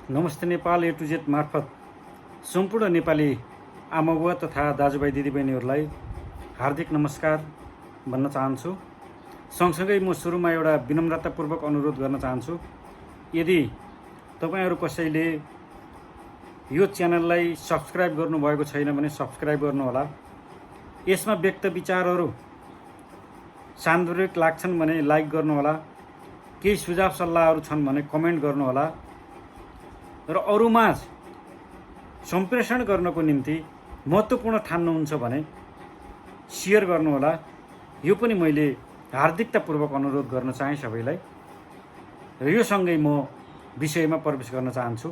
नमस्ते नेपाल ए to Z मार्फत सम्पूर्ण नेपाली आमाबुवा तथा दाजुभाइ दिदीबहिनीहरूलाई हार्दिक नमस्कार भन्न चाहन्छु। सँगसँगै म सुरुमा एउटा विनम्रतापूर्वक अनुरोध गर्न चाहन्छु, यदि तपाईहरू कसैले यो च्यानललाई सब्स्क्राइब गर्नुभएको छैन भने सब्स्क्राइब गर्नुहोला। यसमा व्यक्त विचारहरू सान्दर्भिक लाग्छन् भने लाइक गर्नुहोला। केही सुझाव सल्लाहहरू छन् भने कमेन्ट गर्नुहोला र अरूमाझ सम्प्रेषण गर्नको निम्ति महत्त्वपूर्ण ठान्नुहुन्छ भने सेयर गर्नुहोला। यो पनि मैले हार्दिकतापूर्वक अनुरोध गर्न चाहे सबैलाई। र यो सँगै म विषयमा प्रवेश गर्न चाहन्छु।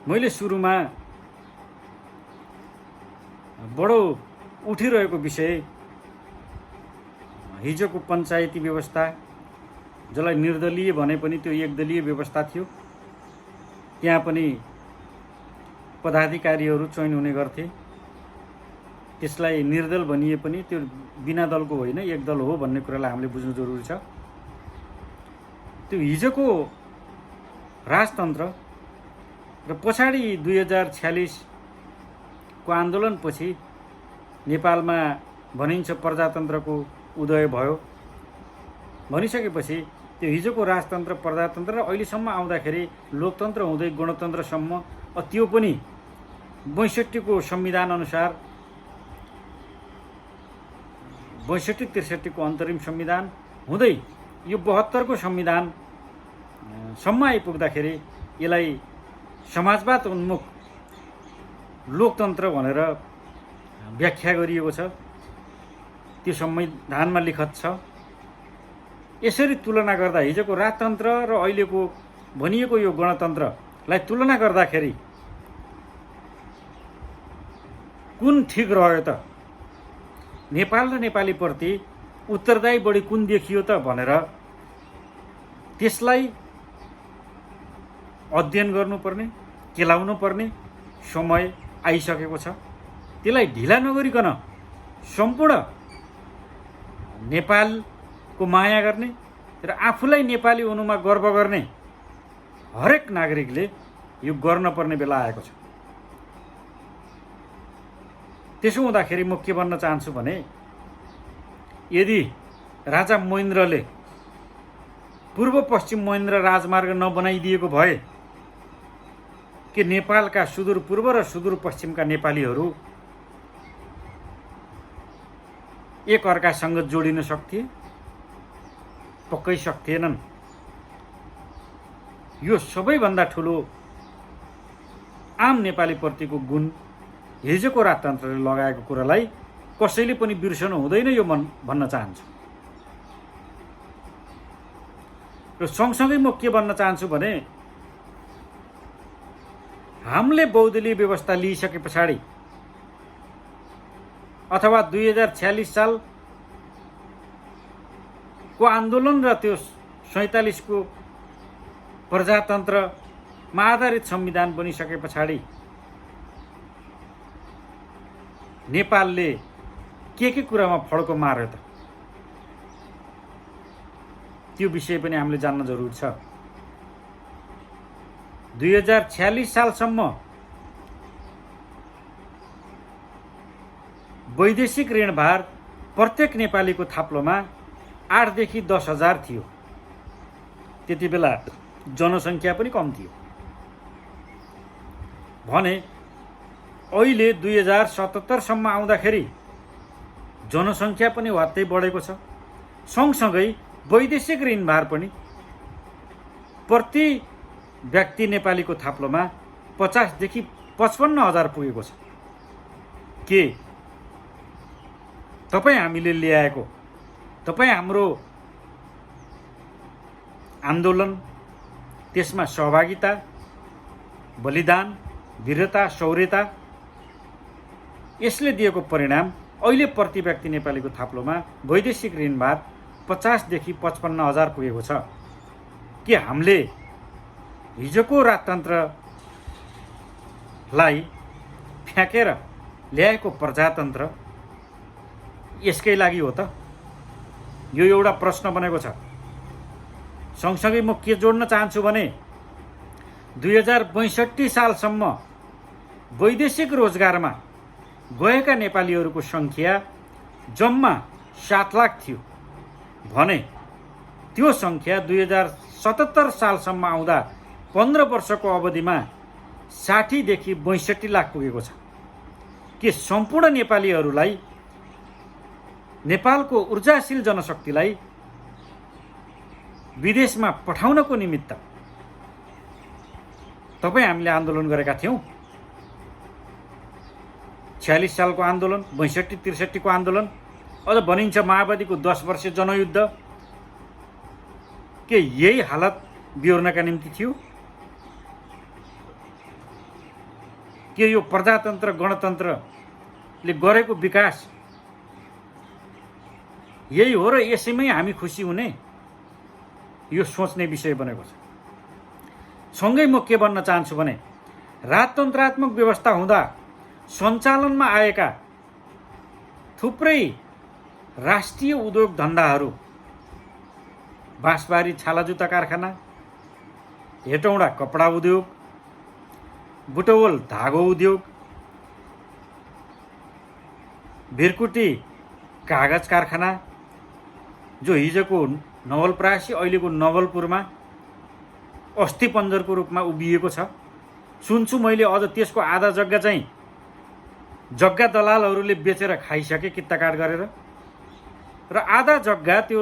मैले सुरुमा बडो उठिरहेको विषय हिजोको पञ्चायती व्यवस्था, जसलाई निर्दलीय भने पनि त्यो एकदलीय व्यवस्था थियो। त्यहाँ पनि पदाधिकारीहरू चयन हुने गर्थे। त्यसलाई निर्दल भनिए पनि त्यो बिना दलको होइन, एक दल हो भन्ने कुरालाई हामीले बुझ्नु जरुरी छ। त्यो हिजोको राजतन्त्र र पछाडि 2046 को आन्दोलनपछि नेपालमा भनिन्छ प्रजातन्त्रको उदय भयो। भनिसकेपछि त्यो हिजोको राजतन्त्र, प्रजातन्त्र र अहिलेसम्म आउँदाखेरि लोकतन्त्र हुँदै गणतन्त्रसम्म, त्यो पनि 62 को संविधान अनुसार 62-63 को अन्तरिम संविधान हुँदै यो 72 को संविधान सम्म आइपुग्दाखेरि यसलाई समाजवाद उन्मुख लोकतन्त्र भनेर व्याख्या गरिएको छ। त्यो संविधानमा लिखत छ। यसरी तुलना गर्दा हिजोको राजतन्त्र र अहिलेको भनिएको यो गणतन्त्रलाई तुलना गर्दाखेरि कुन ठिक रह्यो त, नेपाल र नेपालीप्रति उत्तरदायी बढी कुन देखियो त भनेर त्यसलाई अध्ययन गर्नुपर्ने, केलाउनु पर्ने समय आइसकेको छ। त्यसलाई ढिला नगरिकन सम्पूर्ण नेपालको माया गर्ने र आफूलाई नेपाली हुनुमा गर्व गर्ने हरेक नागरिकले यो गर्न पर्ने बेला आएको छ। त्यसो हुँदाखेरि म के भन्न चाहन्छु भने, यदि राजा महेन्द्रले पूर्व पश्चिम महेन्द्र राजमार्ग नबनाइदिएको भए के नेपालका सुदूरपूर्व र सुदूरपश्चिमका नेपालीहरू एक अर्कासँग जोडिन सक्थे? पक्कै सक्थेनन्। यो सबैभन्दा ठुलो आम नेपालीप्रतिको गुण हिजोको राजतन्त्रले लगाएको कुरालाई कसैले पनि बिर्सनु हुँदैन, यो भन्न चाहन्छु। र सँगसँगै म के भन्न चाहन्छु भने, हामीले बहुदलीय व्यवस्था लिइसके पछाडि अथवा 2046 साल को आन्दोलन र त्यो 47 को प्रजातन्त्रमा आधारित संविधान बनिसके पछाडि नेपालले के कुरामा फड्को मार्यो त, त्यो विषय पनि हामीले जान्न जरुरी छ। 2046 सालसम्म वैदेशिक ऋणभार प्रत्येक नेपालीको थाप्लोमा 8 देखि 10 हजार थियो। त्यति बेला जनसङ्ख्या पनि कम थियो भने अहिले 2077 सम्म आउँदाखेरि जनसङ्ख्या पनि वात्तै बढेको छ। सँगसँगै वैदेशिक ऋणभार पनि प्रति व्यक्ति नेपालीको थाप्लोमा 50 देखि 55 हजार पुगेको छ। के तपाईँ हामीले ल्याएको, तपाईँ हाम्रो आन्दोलन, त्यसमा सहभागिता, बलिदान, वीरता, शौर्यता, यसले दिएको परिणाम अहिले प्रति व्यक्ति नेपालीको थाप्लोमा वैदेशिक ऋणभार 50 देखि 55 हजार पुगेको छ। के हामीले हिजोको राजतन्त्रलाई फ्याँकेर ल्याएको प्रजातन्त्र यसकै लागि हो त? यो एउटा प्रश्न बनेको छ। सँगसँगै म के जोड्न चाहन्छु भने 2062 सालसम्म वैदेशिक रोजगारमा गएका नेपालीहरूको सङ्ख्या जम्मा 7 लाख थियो भने त्यो सङ्ख्या 2077 सालसम्म आउँदा 15 वर्षको अवधिमा 60 देखि 62 लाख पुगेको छ। के सम्पूर्ण नेपालीहरूलाई, नेपालको ऊर्जाशील जनशक्तिलाई विदेशमा पठाउनको निमित्त तपाईँ हामीले आन्दोलन गरेका थियौँ। 46 सालको आन्दोलन, 62-63 को आन्दोलन, अझ भनिन्छ माओवादीको 10 वर्षीय जनयुद्ध के यही हालत बिहोर्नका निम्ति थियो? के यो प्रजातन्त्र गणतन्त्रले गरेको विकास यही हो र यसैमै हामी खुसी हुने? यो सोच्ने विषय बनेको छ। सँगै म के भन्न चाहन्छु भने राजतन्त्रात्मक व्यवस्था हुँदा सञ्चालनमा आएका थुप्रै राष्ट्रिय उद्योग धन्दाहरू, बाँसबारी छालाजुत्ता कारखाना, हेटौँडा कपडा उद्योग, बुटवल धागो उद्योग, भिरकुटी कागज कारखाना, जो हिजोको नवलपरासी अहिलेको नवलपुरमा अस्थिपञ्जरको रूपमा उभिएको छ। सुन्छु मैले अझ त्यसको आधा जग्गा चाहिँ जग्गा दलालहरूले बेचेर खाइसके कित्ताकाट गरेर, र आधा जग्गा त्यो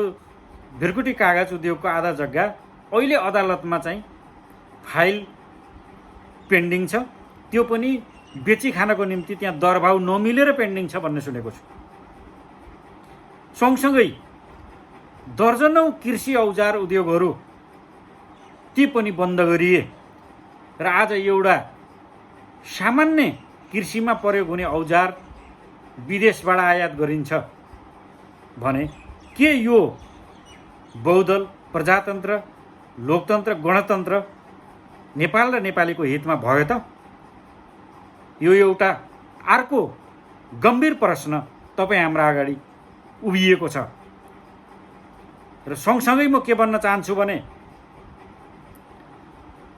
भिरकुटी कागज उद्योगको आधा जग्गा अहिले अदालतमा चाहिँ फाइल पेन्डिङ छ। त्यो पनि बेची खानको निम्ति त्यहाँ दरभाउ नमिलेर पेन्डिङ छ भन्ने सुनेको छु। सँगसँगै दर्जनौं कृषि औजार उद्योगहरू ती पनि बन्द गरिए र आज एउटा सामान्य कृषिमा प्रयोग हुने औजार विदेशबाट आयात गरिन्छ भने के यो बहुदल प्रजातन्त्र, लोकतन्त्र, गणतन्त्र नेपाल र नेपालीको हितमा भयो त? यो एउटा अर्को गम्भीर प्रश्न तपाईँ हाम्रा अगाडि उभिएको छ। र सँगसँगै म के भन्न चाहन्छु भने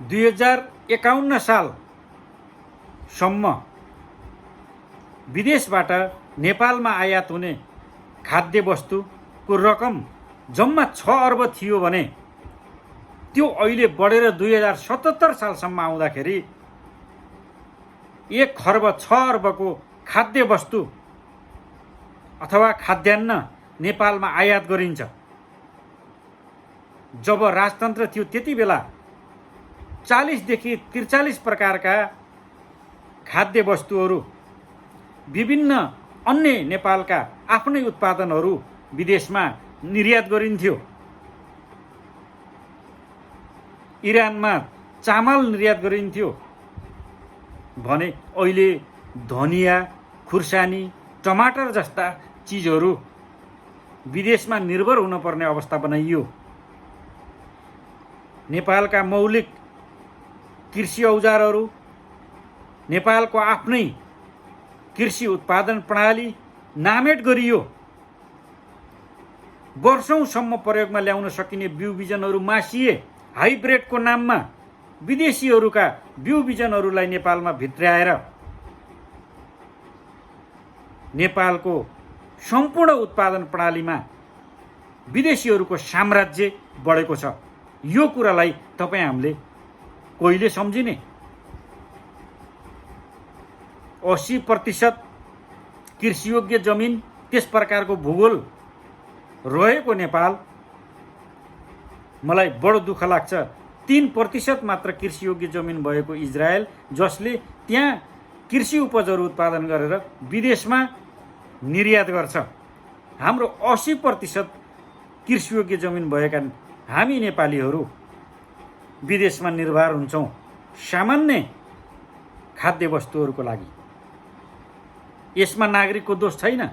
2051 सालसम्म विदेशबाट नेपालमा आयात हुने खाद्य वस्तुको रकम जम्मा 6 अर्ब थियो भने त्यो अहिले बढेर 2077 सालसम्म आउँदाखेरि 1 खर्ब 6 अर्बको खाद्य वस्तु अथवा खाद्यान्न नेपालमा आयात गरिन्छ। जब राजतन्त्र थियो त्यति बेला 40 देखि 43 प्रकारका खाद्य वस्तुहरू, विभिन्न अन्य नेपालका आफ्नै उत्पादनहरू विदेशमा निर्यात गरिन्थ्यो। इरानमा चामल निर्यात गरिन्थ्यो भने अहिले धनिया, खुर्सानी, टमाटर जस्ता चिजहरू विदेशमा निर्भर हुनुपर्ने अवस्था बनाइयो। नेपालका मौलिक कृषि औजारहरू, नेपालको आफ्नै कृषि उत्पादन प्रणाली नामेट गरियो। वर्षौंसम्म प्रयोगमा ल्याउन सकिने बिउ बिजनहरू मासिए। हाइब्रिडको नाममा विदेशीहरूका बिउ बिजनहरूलाई नेपालमा भित्र्याएर नेपालको सम्पूर्ण उत्पादन प्रणालीमा विदेशीहरूको साम्राज्य बढेको छ। यो कुरालाई तपाईँ हामीले कहिले सम्झिने? 80% कृषियोग्य जमिन, त्यस प्रकारको भूगोल रहेको नेपाल, मलाई बडो दुःख लाग्छ 3% मात्र कृषियोग्य जमिन भएको इजरायल, जसले त्यहाँ कृषि उपजहरू उत्पादन गरेर विदेशमा निर्यात गर्छ। हाम्रो 80% कृषियोग्य जमिन भएका हामी नेपालीहरू विदेशमा निर्भर हुन्छौँ सामान्य खाद्य वस्तुहरूको लागि। यसमा नागरिकको दोष छैन,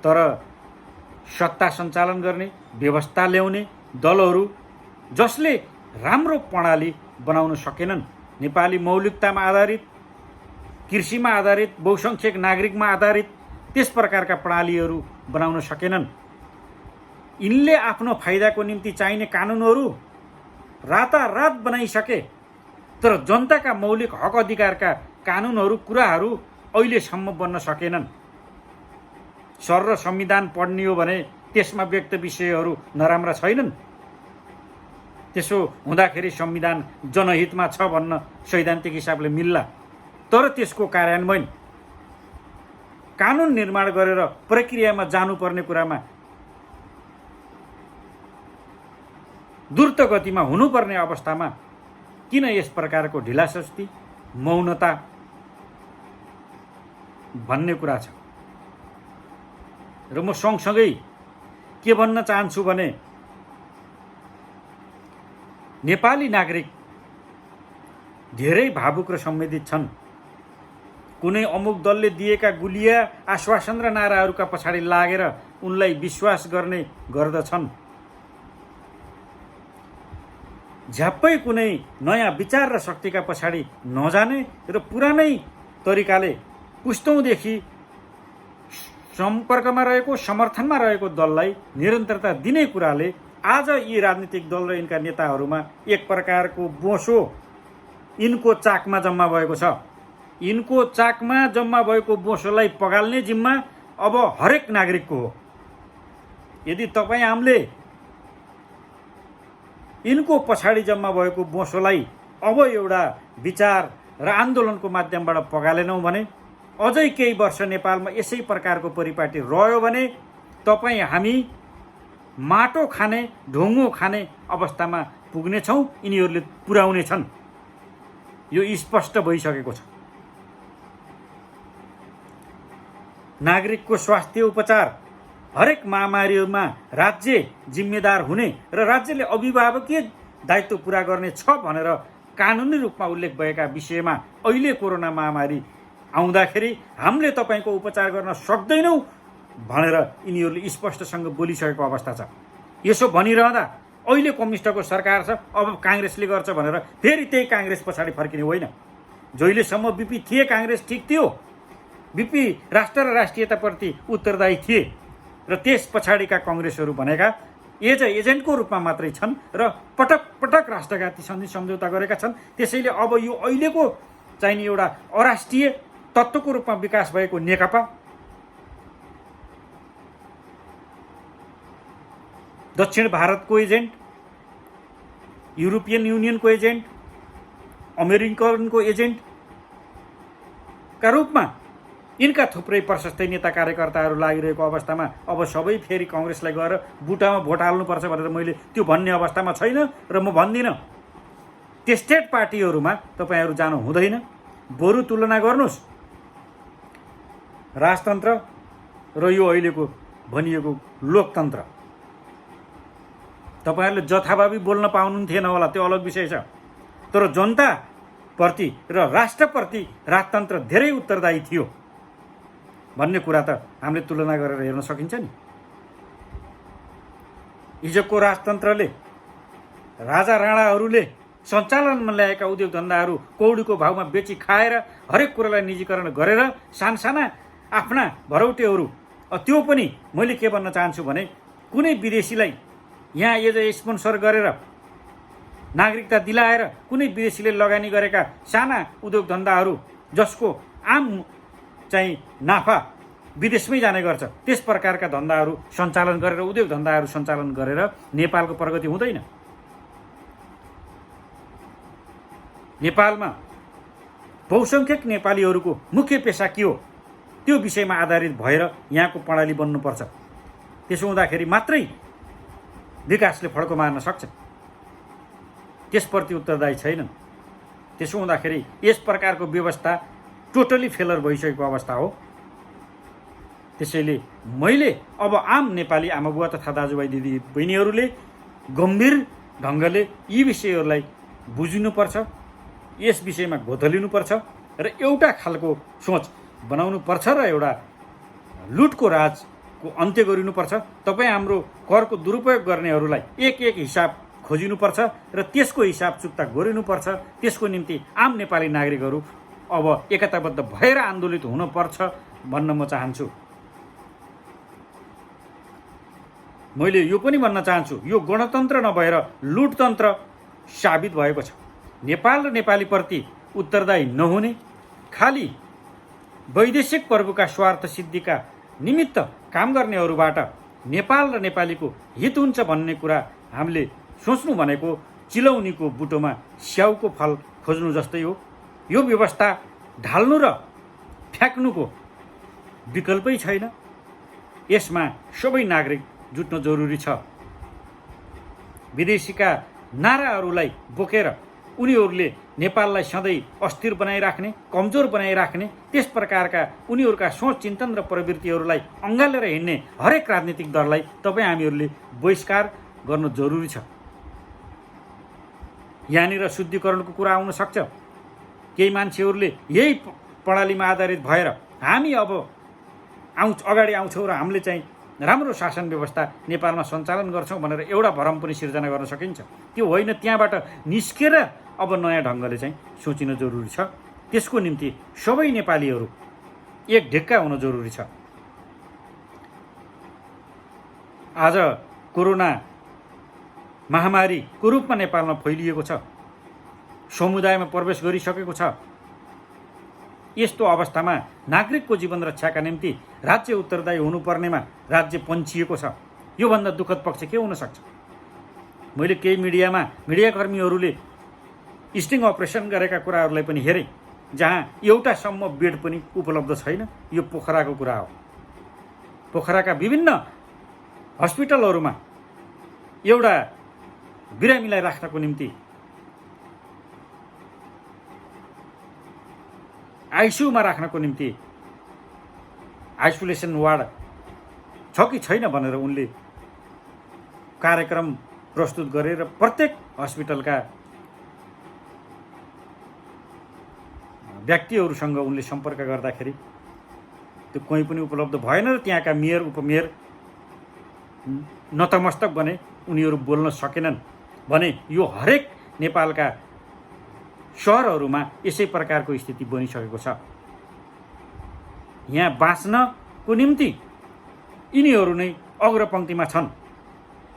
तर सत्ता सञ्चालन गर्ने, व्यवस्था ल्याउने दलहरू जसले राम्रो प्रणाली बनाउन सकेनन्, नेपाली मौलिकतामा आधारित, कृषिमा आधारित, बहुसङ्ख्यक नागरिकमा आधारित त्यस प्रकारका प्रणालीहरू बनाउन सकेनन्। यिनले आफ्नो फाइदाको निम्ति चाहिने कानुनहरू रातारात बनाइसके, तर जनताका मौलिक हक अधिकारका कानुनहरू कुराहरू अहिलेसम्म बन्न सकेनन्। सर र संविधान पढ्ने हो भने त्यसमा व्यक्त विषयहरू नराम्रा छैनन्। त्यसो हुँदाखेरि संविधान जनहितमा छ भन्न सैद्धान्तिक हिसाबले मिल्ला, तर त्यसको कार्यान्वयन कानुन निर्माण गरेर प्रक्रियामा जानुपर्ने कुरामा द्रुत गतिमा हुनुपर्ने अवस्थामा किन यस प्रकारको ढिलासस्ती, मौनता भन्ने कुरा छ। र म सँगसँगै के भन्न चाहन्छु भने नेपाली नागरिक धेरै भावुक र संवेदित छन्। कुनै अमुक दलले दिएका गुलिया आश्वासन र नाराहरूका पछाडि लागेर उनलाई विश्वास गर्ने गर्दछन्। झ्याप्पै कुनै नयाँ विचार र शक्तिका पछाडि नजाने र पुरानै तरिकाले पुस्तौँदेखि सम्पर्कमा रहेको, समर्थनमा रहेको दललाई निरन्तरता दिने कुराले आज यी राजनीतिक दल र यिनका नेताहरूमा एक प्रकारको बोसो यिनको चाकमा जम्मा भएको छ। यिनको चाकमा जम्मा भएको बोसोलाई पगाल्ने जिम्मा अब हरेक नागरिकको हो। यदि तपाईँ हामीले यिनको पछाडि जम्मा भएको बोसोलाई अब एउटा विचार र आन्दोलनको माध्यमबाट पगालेनौँ भने, अझै केही वर्ष नेपालमा यसै प्रकारको परिपाटी रह्यो भने तपाईँ हामी माटो खाने, ढुङ्गो खाने अवस्थामा पुग्नेछौँ। यिनीहरूले पुर्याउनेछन्, यो स्पष्ट भइसकेको छ। नागरिकको स्वास्थ्य उपचार हरेक महामारीमा राज्य जिम्मेदार हुने र राज्यले अभिभावकीय दायित्व पुरा गर्ने छ भनेर कानुनी रूपमा उल्लेख भएका विषयमा अहिले कोरोना महामारी आउँदाखेरि हामीले तपाईँको उपचार गर्न सक्दैनौँ भनेर यिनीहरूले स्पष्टसँग बोलिसकेको अवस्था छ। यसो भनिरहँदा अहिले कम्युनिस्टको सरकार छ, अब काङ्ग्रेसले गर्छ भनेर फेरि त्यही काङ्ग्रेस पछाडि फर्किने होइन। जहिलेसम्म बिपी थिए काङ्ग्रेस ठिक थियो, बिपी राष्ट्र र राष्ट्रियताप्रति उत्तरदायी थिए र त्यस पछाडिका कङ्ग्रेसहरू भनेका एजेन्टको रूपमा मात्रै छन् र पटक पटक राष्ट्रघाती सन्धि सम्झौता गरेका छन्। त्यसैले अब यो अहिलेको चाहिने एउटा अराष्ट्रिय तत्त्वको रूपमा विकास भएको नेकपा दक्षिण भारतको एजेन्ट, युरोपियन युनियनको एजेन्ट, अमेरिकनको एजेन्टका रूपमा यिनका थुप्रै प्रशस्तै नेता कार्यकर्ताहरू लागिरहेको अवस्थामा अब सबै फेरि कङ्ग्रेसलाई गएर बुटामा भोट हाल्नुपर्छ भनेर मैले त्यो भन्ने अवस्थामा छैन र म भन्दिनँ। टेस्टेड पार्टीहरूमा तपाईँहरू जानु हुँदैन। बरु तुलना गर्नुहोस् राजतन्त्र र यो अहिलेको भनिएको लोकतन्त्र। तपाईँहरूले जथाभावी बोल्न पाउनुहुन्थेन होला, त्यो अलग विषय छ, तर जनताप्रति र राष्ट्रप्रति राजतन्त्र धेरै उत्तरदायी थियो भन्ने कुरा त हामीले तुलना गरेर हेर्न सकिन्छ नि। हिजोको राजतन्त्रले राजा राणाहरूले सञ्चालनमा ल्याएका उद्योग धन्दाहरू कौडीको भावमा बेची खाएर हरेक कुरालाई निजीकरण गरेर सानसाना आफ्ना भरौटेहरू, त्यो पनि मैले के भन्न चाहन्छु भने कुनै विदेशीलाई यहाँ स्पोन्सर गरेर नागरिकता दिलाएर कुनै विदेशीले लगानी गरेका साना उद्योग धन्दाहरू जसको आम चाहिँ नाफा विदेशमै जाने गर्छ, त्यस प्रकारका धन्दाहरू सञ्चालन गरेर, उद्योग धन्दाहरू सञ्चालन गरेर नेपालको प्रगति हुँदैन। नेपालमा बहुसङ्ख्यक नेपालीहरूको मुख्य पेसा के हो त्यो विषयमा आधारित भएर यहाँको प्रणाली बन्नुपर्छ। त्यसो हुँदाखेरि मात्रै विकासले फड्को मार्न सक्छ। त्यसप्रति उत्तरदायी छैनन्। त्यसो हुँदाखेरि यस प्रकारको व्यवस्था टोटली फेलर भइसकेको अवस्था हो। त्यसैले मैले अब आम नेपाली आमाबुवा तथा दाजुभाइ दिदी बहिनीहरूले गम्भीर ढङ्गले यी विषयहरूलाई बुझ्नुपर्छ, यस विषयमा घोथलिनुपर्छ र एउटा खालको सोच बनाउनुपर्छ र एउटा लुटको राजको अन्त्य गरिनुपर्छ। तपाईँ हाम्रो करको दुरुपयोग गर्नेहरूलाई एक एक हिसाब खोजिनुपर्छ र त्यसको हिसाब चुक्ता गरिनुपर्छ। त्यसको निम्ति आम नेपाली नागरिकहरू अब एकताबद्ध भएर आन्दोलित हुनुपर्छ भन्न म चाहन्छु। मैले यो पनि भन्न चाहन्छु, यो गणतन्त्र नभएर लुटतन्त्र साबित भएको छ। नेपाल र नेपालीप्रति उत्तरदायी नहुने, खाली वैदेशिक प्रभुका स्वार्थ सिद्धिका निमित्त काम गर्नेहरूबाट नेपाल र नेपालीको हित हुन्छ भन्ने कुरा हामीले सोच्नु भनेको चिलौनीको बुटोमा स्याउको फल खोज्नु जस्तै हो। यो व्यवस्था ढाल्नु र फ्याँक्नुको विकल्पै छैन। यसमा सबै नागरिक जुट्न जरुरी छ। विदेशीका नाराहरूलाई बोकेर उनीहरूले नेपाललाई सधैँ अस्थिर बनाइराख्ने, कमजोर बनाइराख्ने, त्यस प्रकारका उनीहरूका सोच चिन्तन र प्रवृत्तिहरूलाई अँगालेर हिँड्ने हरेक राजनीतिक दललाई तपाईँ हामीहरूले बहिष्कार गर्न जरुरी छ। यहाँनिर शुद्धिकरणको कुरा आउन सक्छ। केही मान्छेहरूले यही प्रणालीमा आधारित भएर हामी अब अगाडि आउँछौँ र हामीले चाहिँ राम्रो शासन व्यवस्था नेपालमा सञ्चालन गर्छौँ भनेर एउटा भरम पनि सिर्जना गर्न सकिन्छ। त्यो होइन, त्यहाँबाट निस्केर अब नयाँ ढङ्गले चाहिँ सोचिन जरुरी छ। त्यसको निम्ति सबै नेपालीहरू एक ढिक्का हुन जरुरी छ। आज कोरोना महामारीको रूपमा नेपालमा फैलिएको छ, समुदायमा प्रवेश गरिसकेको छ। यस्तो अवस्थामा नागरिकको जीवन रक्षाका निम्ति राज्य उत्तरदायी हुनुपर्नेमा राज्य पन्छिएको छ। योभन्दा दुःखद पक्ष के हुन सक्छ? मैले केही मिडियाकर्मीहरूले स्टिङ अपरेसन गरेका कुराहरूलाई पनि हेरेँ, जहाँ एउटासम्म बेड पनि उपलब्ध छैन। यो पोखराको कुरा हो। पोखराका विभिन्न हस्पिटलहरूमा एउटा बिरामीलाई राख्नको निम्ति आइसियुमा राख्नको निम्ति आइसोलेसन वार्ड छ कि छैन भनेर उनले कार्यक्रम प्रस्तुत गरेर प्रत्येक हस्पिटलका व्यक्तिहरूसँग उनले सम्पर्क गर्दाखेरि त्यो कहीँ पनि उपलब्ध भएन र त्यहाँका मेयर उपमेयर नतमस्तक बने। उनीहरू बोल्न सकेनन् भने यो हरेक नेपालका सहरहरूमा यसै प्रकारको स्थिति बनिसकेको छ। यहाँ बाँच्नको निम्ति यिनीहरू नै अग्रपङ्क्तिमा छन्।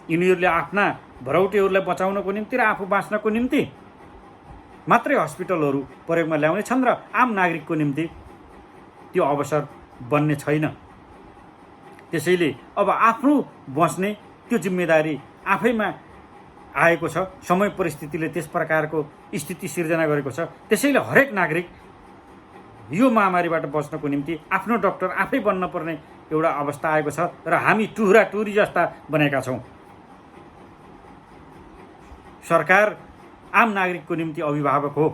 यिनीहरूले आफ्ना भरौटेहरूलाई बचाउनको निम्ति र आफू बाँच्नको निम्ति मात्रै हस्पिटलहरू प्रयोगमा ल्याउने छन् र आम नागरिकको निम्ति त्यो अवसर बन्ने छैन। त्यसैले अब आफ्नो बस्ने त्यो जिम्मेदारी आफैमा आएको छ। समय परिस्थितिले त्यस प्रकारको स्थिति सिर्जना गरेको छ। त्यसैले हरेक नागरिक यो महामारीबाट बच्नको निम्ति आफ्नो डाक्टर आफै बन्न पर्ने एउटा अवस्था आएको छ र हामी टुहुरा टुरी जस्ता बनेका छौँ। सरकार आम नागरिकको निम्ति अभिभावक हो,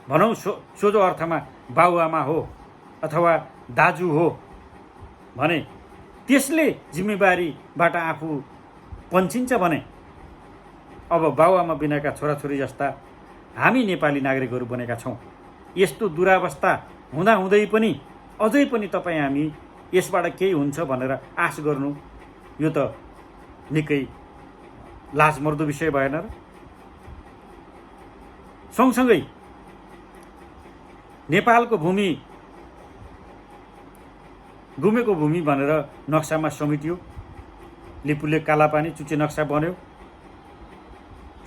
भनौँ सोझो अर्थमा बाबुआमा हो अथवा दाजु हो भने त्यसले जिम्मेवारीबाट आफू पन्छिन्छ भने अब बाबुआमा बिनाका छोराछोरी जस्ता हामी नेपाली नागरिकहरू बनेका छौँ। यस्तो दुरावस्था हुँदाहुँदै पनि अझै पनि तपाईँ हामी यसबाट केही हुन्छ भनेर आश गर्नु यो त निकै लाजमर्दो विषय भएन र? सँगसँगै नेपालको भूमि गुमेको भूमि भनेर नक्सामा समेटियो। लिपुले कालापानी चुचे नक्सा बन्यो।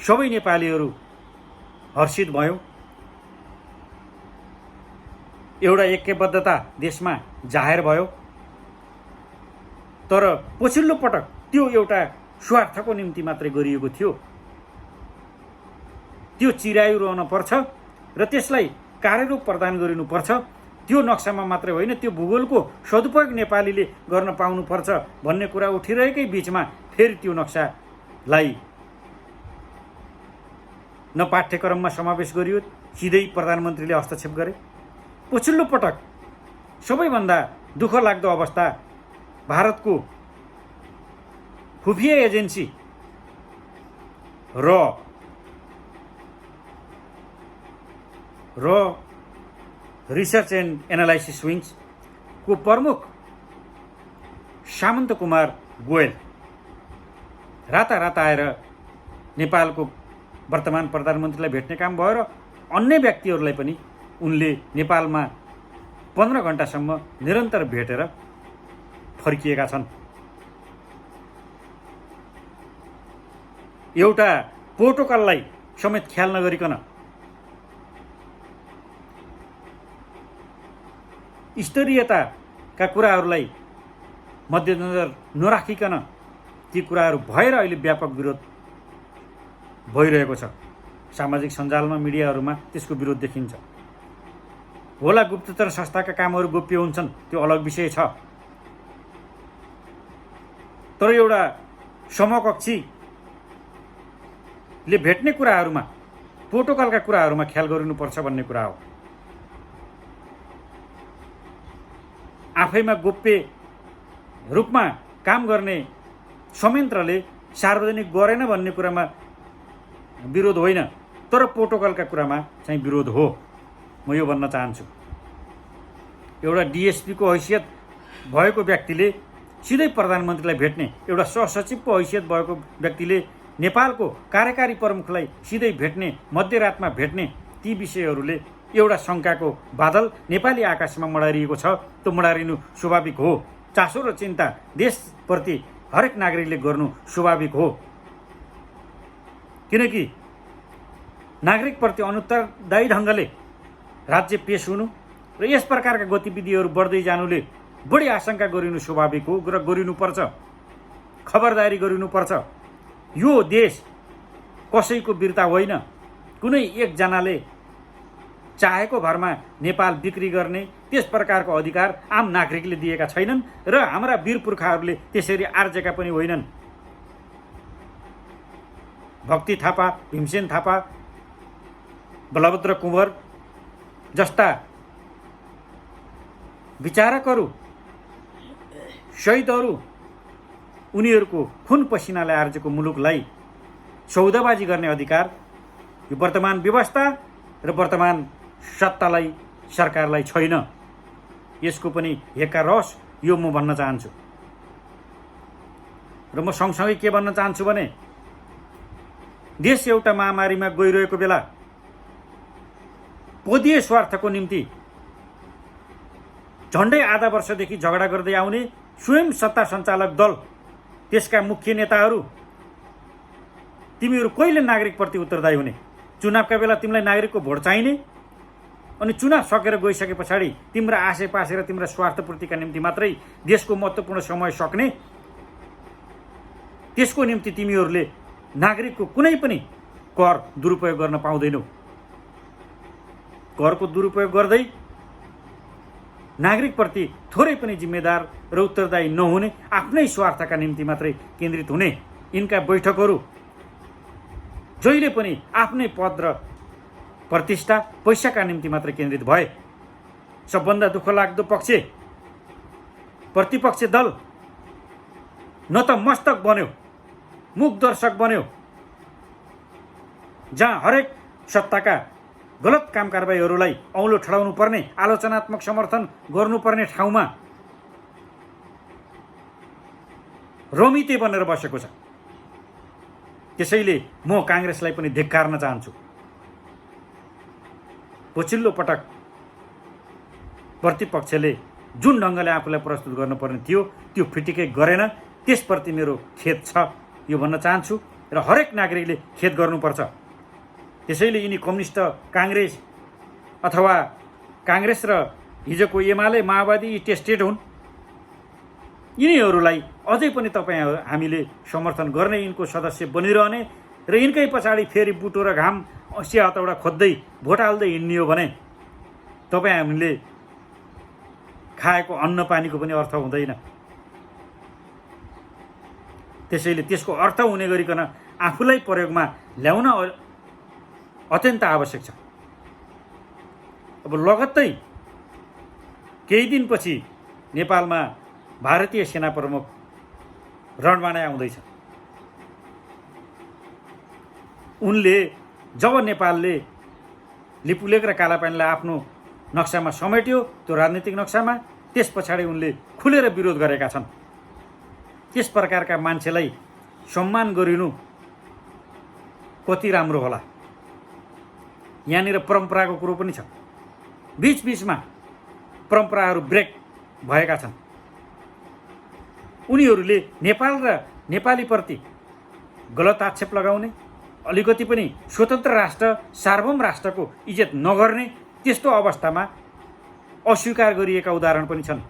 सबै नेपालीहरू हर्षित भयो। एउटा ऐक्यबद्धता देशमा जाहेर भयो। तर पछिल्लो पटक त्यो एउटा स्वार्थको निम्ति मात्रै गरिएको थियो। त्यो चिरायु रहन पर्छ र त्यसलाई कार्यरूप प्रदान गरिनुपर्छ। त्यो नक्सामा मात्रै होइन, त्यो भूगोलको सदुपयोग नेपालीले गर्न पाउनुपर्छ भन्ने कुरा उठिरहेकै बिचमा फेरि त्यो नक्सालाई न पाठ्यक्रममा समावेश गरियो, सिधै प्रधानमन्त्रीले हस्तक्षेप गरे। पछिल्लो पटक सबैभन्दा दुःख लाग्दो अवस्था भारतको खुफिया एजेन्सी र रिसर्च एन्ड एनालाइसिस विङ्सको प्रमुख सामन्त कुमार गोयल रातारात आएर नेपालको वर्तमान प्रधानमन्त्रीलाई भेट्ने काम भयो र अन्य व्यक्तिहरूलाई पनि उनले नेपालमा 15 घण्टासम्म निरन्तर भेटेर फर्किएका छन्। एउटा प्रोटोकललाई समेत ख्याल नगरिकन स्तरीयताका कुराहरूलाई मध्यनजर नराखिकन ती कुराहरू भएर अहिले व्यापक विरोध भइरहेको छ। सामाजिक सञ्जालमा मिडियाहरूमा त्यसको विरोध देखिन्छ। होला गुप्तचर संस्थाका कामहरू गोप्य हुन्छन्, त्यो अलग विषय छ। तर एउटा समकक्षीले भेट्ने कुराहरूमा, प्रोटोकलका कुराहरूमा ख्याल गरिनुपर्छ भन्ने कुरा हो। आफैमा गोप्य रूपमा काम गर्ने संयन्त्रले सार्वजनिक गरेन भन्ने कुरामा विरोध होइन, तर प्रोटोकलका कुरामा चाहिँ विरोध हो। म यो भन्न चाहन्छु। एउटा डिएसपीको हैसियत भएको व्यक्तिले सिधै प्रधानमन्त्रीलाई भेट्ने, एउटा सहसचिवको हैसियत भएको व्यक्तिले नेपालको कार्यकारी प्रमुखलाई सिधै भेट्ने, मध्यरातमा भेट्ने, ती विषयहरूले एउटा शङ्काको बादल नेपाली आकाशमा मडारिएको छ। त्यो मडारिनु स्वाभाविक हो। चासो र चिन्ता देशप्रति हरेक नागरिकले गर्नु स्वाभाविक हो, किनकि नागरिकप्रति अनुत्तरदायी ढङ्गले राज्य पेश हुनु र यस प्रकारका गतिविधिहरू बढ्दै जानुले बढी आशंका गरिनु स्वाभाविक हो र गरिनुपर्छ। खबरदारी गरिनुपर्छ। यो देश कसैको बिर्ता होइन। कुनै एकजनाले चाहेको भरमा नेपाल बिक्री गर्ने त्यस प्रकारको अधिकार आम नागरिकले दिएका छैनन् र हाम्रा वीर पुर्खाहरूले त्यसरी आर्जेका पनि होइनन्। भक्ति थापा, भीमसेन थापा, बलभद्र कुँवर जस्ता विचारकहरू, शहीदहरू, उनीहरूको खुन पसिनाले आर्जेको मुलुकलाई सौदाबाजी गर्ने अधिकार यो वर्तमान व्यवस्था र वर्तमान सत्तालाई, सरकारलाई छैन। यसको पनि हेक्का रस यो म भन्न चाहन्छु। र म सँगसँगै के भन्न चाहन्छु भने, देश एउटा महामारीमा गइरहेको बेला पदीय स्वार्थको निम्ति झन्डै आधा वर्षदेखि झगडा गर्दै आउने स्वयं सत्ता सञ्चालक दल, त्यसका मुख्य नेताहरू, तिमीहरू कहिले नागरिकप्रति उत्तरदायी हुने? चुनावका बेला तिमीलाई नागरिकको भोट चाहिने, अनि चुनाव सकेर गइसके पछाडि तिम्रा आशेपाशे र तिम्रा स्वार्थपूर्तिका निम्ति मात्रै देशको महत्त्वपूर्ण समय सक्ने, त्यसको निम्ति तिमीहरूले नागरिकको कुनै पनि कर दुरुपयोग गर्न पाउँदैनौ। करको दुरुपयोग गर्दै नागरिकप्रति थोरै पनि जिम्मेदार र उत्तरदायी नहुने, आफ्नै स्वार्थका निम्ति मात्रै केन्द्रित हुने यिनका बैठकहरू जहिले पनि आफ्नै पद र प्रतिष्ठा, पैसाका निम्ति मात्रै केन्द्रित भए। सबभन्दा दुःख लाग्दो पक्ष प्रतिपक्ष दल न त मस्तक बन्यो, मुख दर्शक बन्यो, जहाँ हरेक सत्ताका गलत काम कारबाहीहरूलाई औलो ठडाउनु पर्ने, आलोचनात्मक समर्थन गर्नुपर्ने ठाउँमा रमिते बनेर बसेको छ। त्यसैले म काङ्ग्रेसलाई पनि धिक्कार्न चाहन्छु। पछिल्लो पटक प्रतिपक्षले जुन ढङ्गले आफूलाई प्रस्तुत गर्नुपर्ने थियो त्यो फिटिकै गरेन। त्यसप्रति मेरो खेद छ, यो भन्न चाहन्छु र हरेक नागरिकले खेद गर्नुपर्छ। त्यसैले यिनी कम्युनिस्ट काङ्ग्रेस अथवा काङ्ग्रेस र हिजोको एमाले माओवादी यी टेस्टेड हुन्। यिनीहरूलाई अझै पनि हामीले समर्थन गर्ने, यिनको सदस्य बनिरहने र यिनकै पछाडि फेरि बुटो र घाम सिया हतौडा खोज्दै भोट हाल्दै हिँड्ने हो भने हामीले खाएको अन्न पानीको पनि अर्थ हुँदैन। त्यसैले त्यसको अर्थ हुने गरिकन आफूलाई प्रयोगमा ल्याउन अत्यन्त आवश्यक छ। अब लगत्तै केही दिनपछि नेपालमा भारतीय सेना प्रमुख रणमाने आउँदैछ। उनले जब नेपालले लिपुलेक र कालापानीलाई आफ्नो नक्सामा समेट्यो, त्यो राजनीतिक नक्सामा, त्यस पछाडि उनले खुलेर विरोध गरेका छन्। त्यस प्रकारका मान्छेलाई सम्मान गरिनु कति राम्रो होला। यहाँनिर परम्पराको कुरो पनि छ। बीचबीचमा परम्पराहरू ब्रेक भएका छन्। उनीहरूले नेपाल र नेपालीप्रति गलत आक्षेप लगाउने, अलिकति पनि स्वतन्त्र राष्ट्र सार्वभौम राष्ट्रको इज्जत नगर्ने, त्यस्तो अवस्थामा अस्वीकार गरिएका उदाहरण पनि छन्।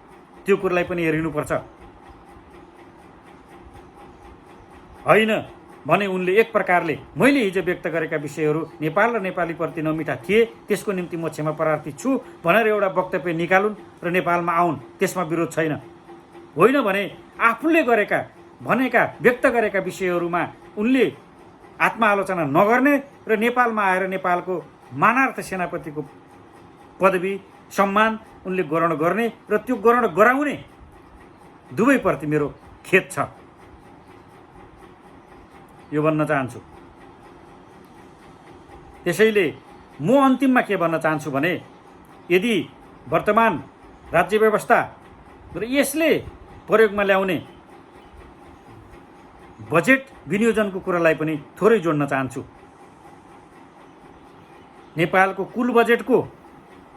त्यो कुरालाई पनि हेरिनुपर्छ। होइन भने उनले एक प्रकारले मैले हिजो व्यक्त गरेका विषयहरू नेपाल र नेपालीप्रति नमिठा थिए, त्यसको निम्ति म क्षमा प्रार्थी छु भनेर एउटा वक्तव्य निकालुन् र नेपालमा आउन्, त्यसमा विरोध छैन। होइन भने आफूले भनेका व्यक्त गरेका विषयहरूमा उनले आत्मआलोचना नगर्ने र नेपालमा आएर नेपालको मानार्थ सेनापतिको पदवी सम्मान उनले ग्रहण गर्ने र त्यो ग्रहण गराउने दुवैप्रति मेरो खेद छ, यो भन्न चाहन्छु। त्यसैले म अन्तिममा के भन्न चाहन्छु भने यदि वर्तमान राज्य व्यवस्था र यसले प्रयोगमा ल्याउने बजेट विनियोजनको कुरालाई पनि थोरै जोड्न चाहन्छु। नेपालको कुल बजेटको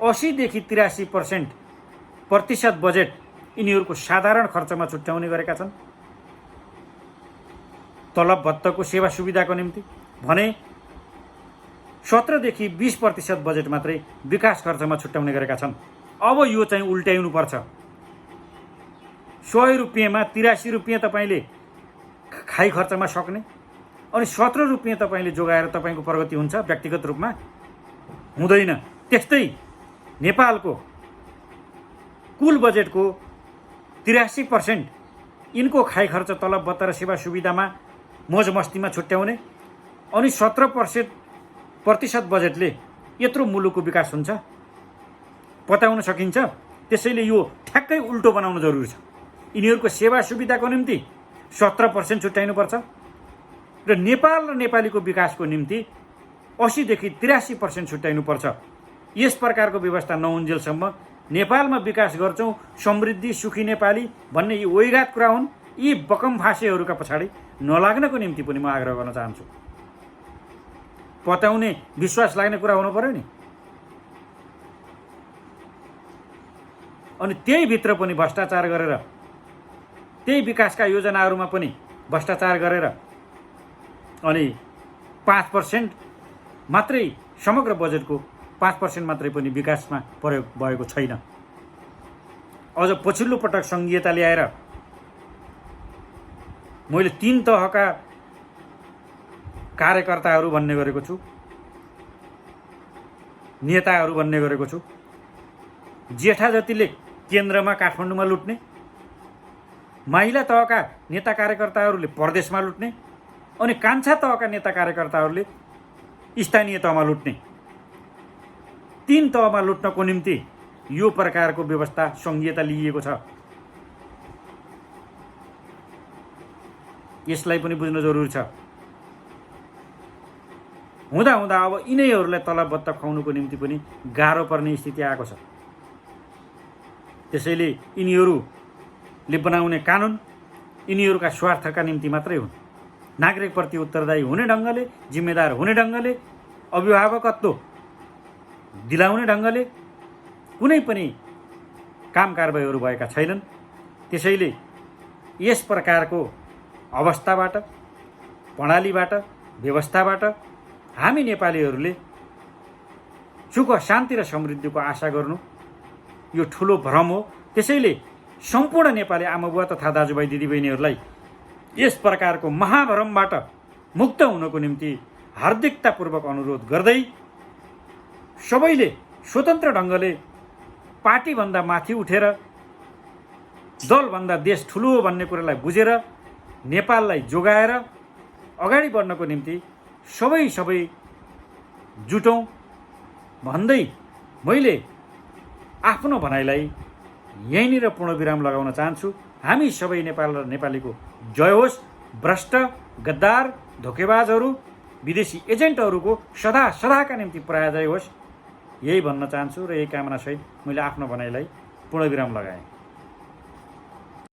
80 देखि 83% बजेट यिनीहरूको साधारण खर्चमा छुट्याउने गरेका छन्। तलब भत्ताको सेवा सुविधाको निम्ति भने 17 देखि 20% बजेट मात्रै विकास खर्चमा छुट्याउने गरेका छन्। अब यो चाहिँ उल्ट्याउनु पर्छ। 100 रुपियाँमा 83 रुपियाँ तपाईँले खाइ खर्चमा सक्ने अनि 17 रुपियाँ तपाईँले जोगाएर तपाईँको प्रगति हुन्छ व्यक्तिगत रूपमा? हुँदैन। त्यस्तै नेपालको कुल बजेटको 83% यिनको खाइ खर्च, तलब भत्ता र सेवा सुविधामा मोज मस्तीमा छुट्याउने अनि 17% बजेटले यत्रो मुलुकको विकास हुन्छ बताउन सकिन्छ। त्यसैले यो ठ्याक्कै उल्टो बनाउन जरुरी छ। यिनीहरूको सेवा सुविधाको निम्ति 17% छुट्याइनुपर्छ र नेपाल र नेपालीको विकासको निम्ति 80 देखि 83% छुट्याइनुपर्छ। यस प्रकारको व्यवस्था नहुन्जेलसम्म नेपालमा विकास गर्छौँ, समृद्धि सुखी नेपाली भन्ने यी वैगात कुरा हुन्। यी बकम भाषेहरूका पछाडि नलाग्नको निम्ति पनि म आग्रह गर्न चाहन्छु। पत्याउने विश्वास लाग्ने कुरा हुनु पर्यो नि। अनि त्यही भित्र पनि भ्रष्टाचार गरेर, त्यही विकासका योजनाहरूमा पनि भ्रष्टाचार गरेर अनि 5% मात्रै समग्र बजेटको 5% मात्रै पनि विकासमा प्रयोग भएको छैन। अझ पछिल्लो पटक सङ्घीयता ल्याएर मैले 3 तहका कार्यकर्ताहरू भन्ने गरेको छु, नेताहरू भन्ने गरेको छु। जेठा जतिले केन्द्रमा काठमाडौँमा लुट्ने, माइला तहका नेता कार्यकर्ताहरूले प्रदेशमा लुट्ने अनि कान्छा तहका नेता कार्यकर्ताहरूले स्थानीय तहमा लुट्ने। 3 तहमा लुट्नको निम्ति यो प्रकारको व्यवस्था सङ्घीयता लिइएको छ। यसलाई पनि बुझ्न जरुरी छ। हुँदा अब यिनैहरूलाई तलब भत्ता खुवाउनुको निम्ति पनि गाह्रो पर्ने स्थिति आएको छ। त्यसैले यिनीहरूले बनाउने कानुन यिनीहरूका स्वार्थका निम्ति मात्रै हुन्। नागरिकप्रति उत्तरदायी हुने ढङ्गले, जिम्मेदार हुने ढङ्गले, अभिभावकत्व दिलाउने ढङ्गले कुनै पनि काम कारबाहीहरू भएका छैनन्। त्यसैले यस प्रकारको अवस्थाबाट, प्रणालीबाट, व्यवस्थाबाट हामी नेपालीहरूले सुख, शान्ति र समृद्धिको आशा गर्नु यो ठुलो भ्रम हो। त्यसैले सम्पूर्ण नेपाली आमाबुवा तथा दाजुभाइ दिदीबहिनीहरूलाई यस प्रकारको महाभ्रमबाट मुक्त हुनको निम्ति हार्दिकतापूर्वक अनुरोध गर्दै सबैले स्वतन्त्र ढङ्गले पार्टीभन्दा माथि उठेर दलभन्दा देश ठुलो भन्ने कुरालाई बुझेर नेपाललाई जोगाएर अगाडि बढ्नको निम्ति सबै जुटौँ भन्दै मैले आफ्नो भनाइलाई यहीँनिर पूर्णविराम लगाउन चाहन्छु। हामी सबै नेपाल र नेपालीको जय होस्। भ्रष्ट, गद्दार, धोकेबाजहरू, विदेशी एजेन्टहरूको सदाका निम्ति पराजय होस्, यही भन्न चाहन्छु र यही कामनासहित मैले आफ्नो भनाइलाई पूर्णविराम लगाएँ।